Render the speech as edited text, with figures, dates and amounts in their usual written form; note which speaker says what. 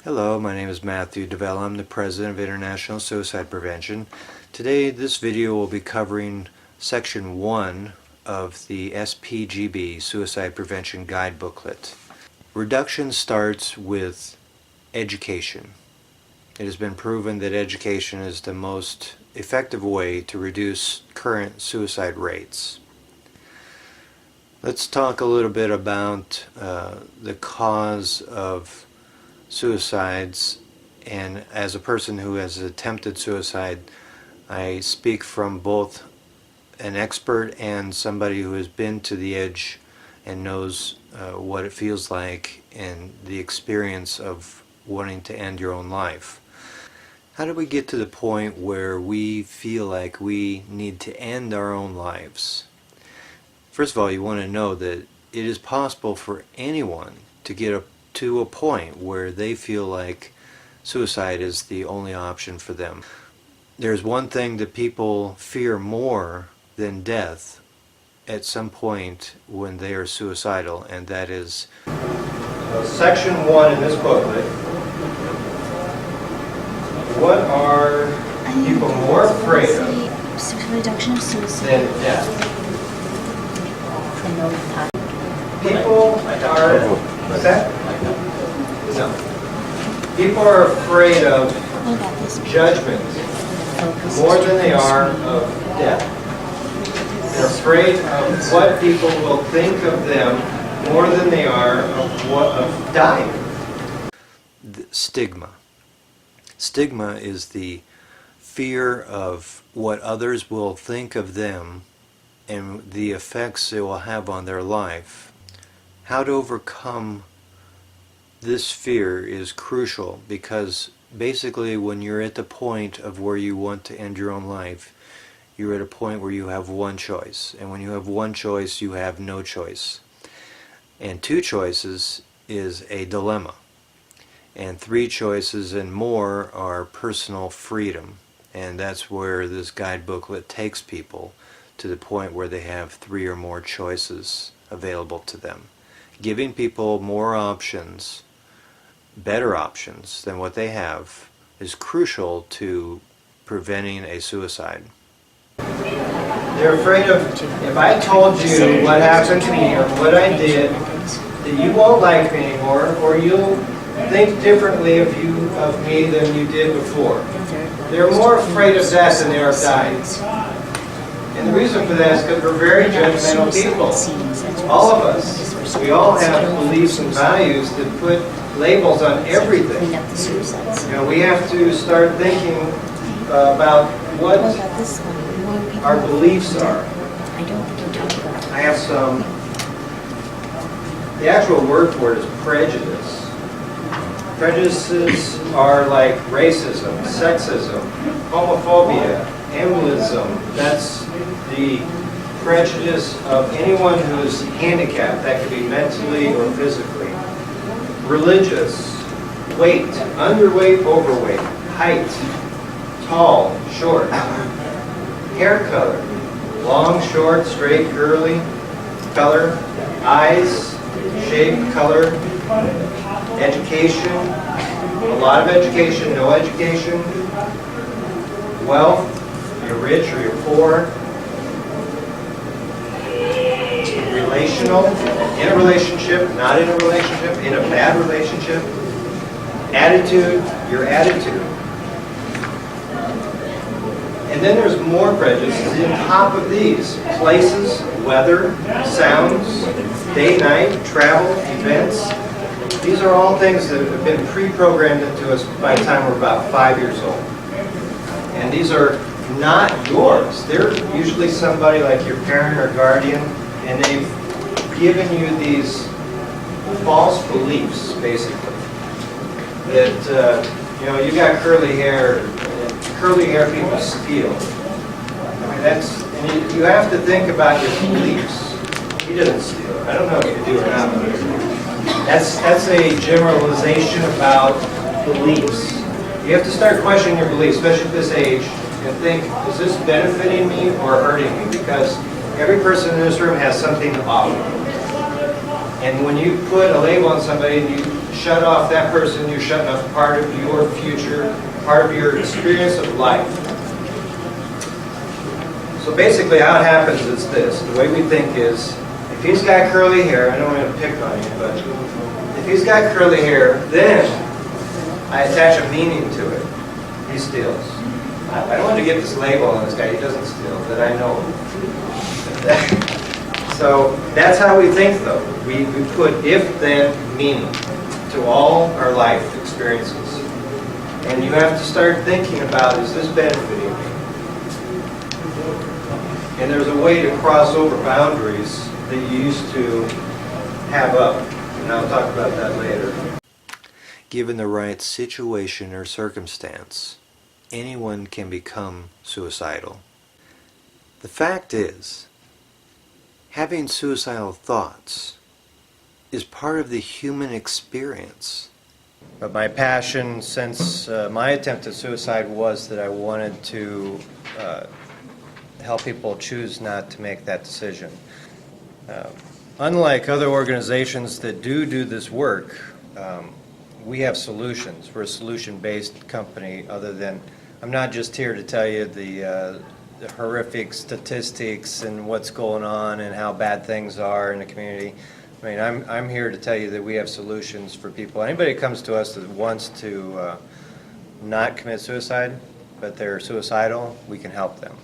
Speaker 1: Hello, my name is Matthew DeVella. I'm the President of International Suicide Prevention. Today this video will be covering Section 1 of the S.P.G.B. Suicide Prevention Guide Booklet. Reduction starts with education. It has been proven that education is the most effective way to reduce current suicide rates. Let's talk a little bit about the cause of suicides, and as a person who has attempted suicide, I speak from both an expert and somebody who has been to the edge and knows what it feels like and the experience of wanting to end your own life. How do we get to the point where we feel like we need to end our own lives? First of all, you want to know that it is possible for anyone to get to a point where they feel like suicide is the only option for them. There's one thing that people fear more than death at some point when they are suicidal, and that is
Speaker 2: Section 1 in this booklet. What are people more afraid of
Speaker 3: reduction of suicide
Speaker 2: than death? People are, what's that? No. People are afraid of judgment more than they are of death. They're afraid of what people will think of them more than they are of dying.
Speaker 1: Stigma. Stigma is the fear of what others will think of them and the effects it will have on their life. How to overcome this fear is crucial, because basically when you're at the point of where you want to end your own life, you're at a point where you have one choice, and when you have one choice you have no choice, and two choices is a dilemma, and three choices and more are personal freedom. And that's where this guide booklet takes people, to the point where they have three or more choices available to them, giving people more options, better options than what they have, is crucial to preventing a suicide.
Speaker 2: They're afraid of, if I told you what happened to me or what I did, that you won't like me anymore, or you'll think differently of me than you did before. They're more afraid of that than they are of dying. And the reason for that is because we're very judgmental people. All of us. We all have beliefs and values that put labels on everything. You know, we have to start thinking about what our beliefs are. I have some, the actual word for it is prejudice. Prejudices are like racism, sexism, homophobia, embolism. That's the prejudice of anyone who is handicapped. That could be mentally or physically. Religious, weight, underweight, overweight, height, tall, short, hair color, long, short, straight, curly, color, eyes, shape, color, education, a lot of education, no education, wealth, you're rich or you're poor, relational, in a relationship, not in a relationship, in a bad relationship, attitude, your attitude. And then there's more prejudices on top of these: places, weather, sounds, day, night, travel, events. These are all things that have been pre-programmed into us by the time we're about 5 years old. And these are not yours. They're usually somebody like your parent or guardian, and they've given you these false beliefs, basically. That, you know, you got curly hair, and curly hair people steal. I mean, and you have to think about your beliefs. He doesn't steal. I don't know if you do or not, but that's a generalization about beliefs. You have to start questioning your beliefs, especially at this age, and think, is this benefiting me or hurting me? Because every person in this room has something to offer. And when you put a label on somebody and you shut off that person, you're shutting off part of your future, part of your experience of life. So basically how it happens is this. The way we think is, if he's got curly hair, I don't want to pick on you, but if he's got curly hair, then I attach a meaning to it. He steals. I don't want to get this label on this guy, he doesn't steal, that I know of. So that's how we think though. We put if-then meaning to all our life experiences. And you have to start thinking about, is this benefiting me? And there's a way to cross over boundaries that you used to have up. And I'll talk about that later.
Speaker 1: Given the right situation or circumstance, anyone can become suicidal. The fact is, having suicidal thoughts is part of the human experience. But my passion since my attempt at suicide was that I wanted to help people choose not to make that decision. Unlike other organizations that do this work, we have solutions. We're a solution-based company. Other than, I'm not just here to tell you the horrific statistics and what's going on and how bad things are in the community. I mean, I'm here to tell you that we have solutions for people. Anybody that comes to us that wants to not commit suicide, but they're suicidal, we can help them.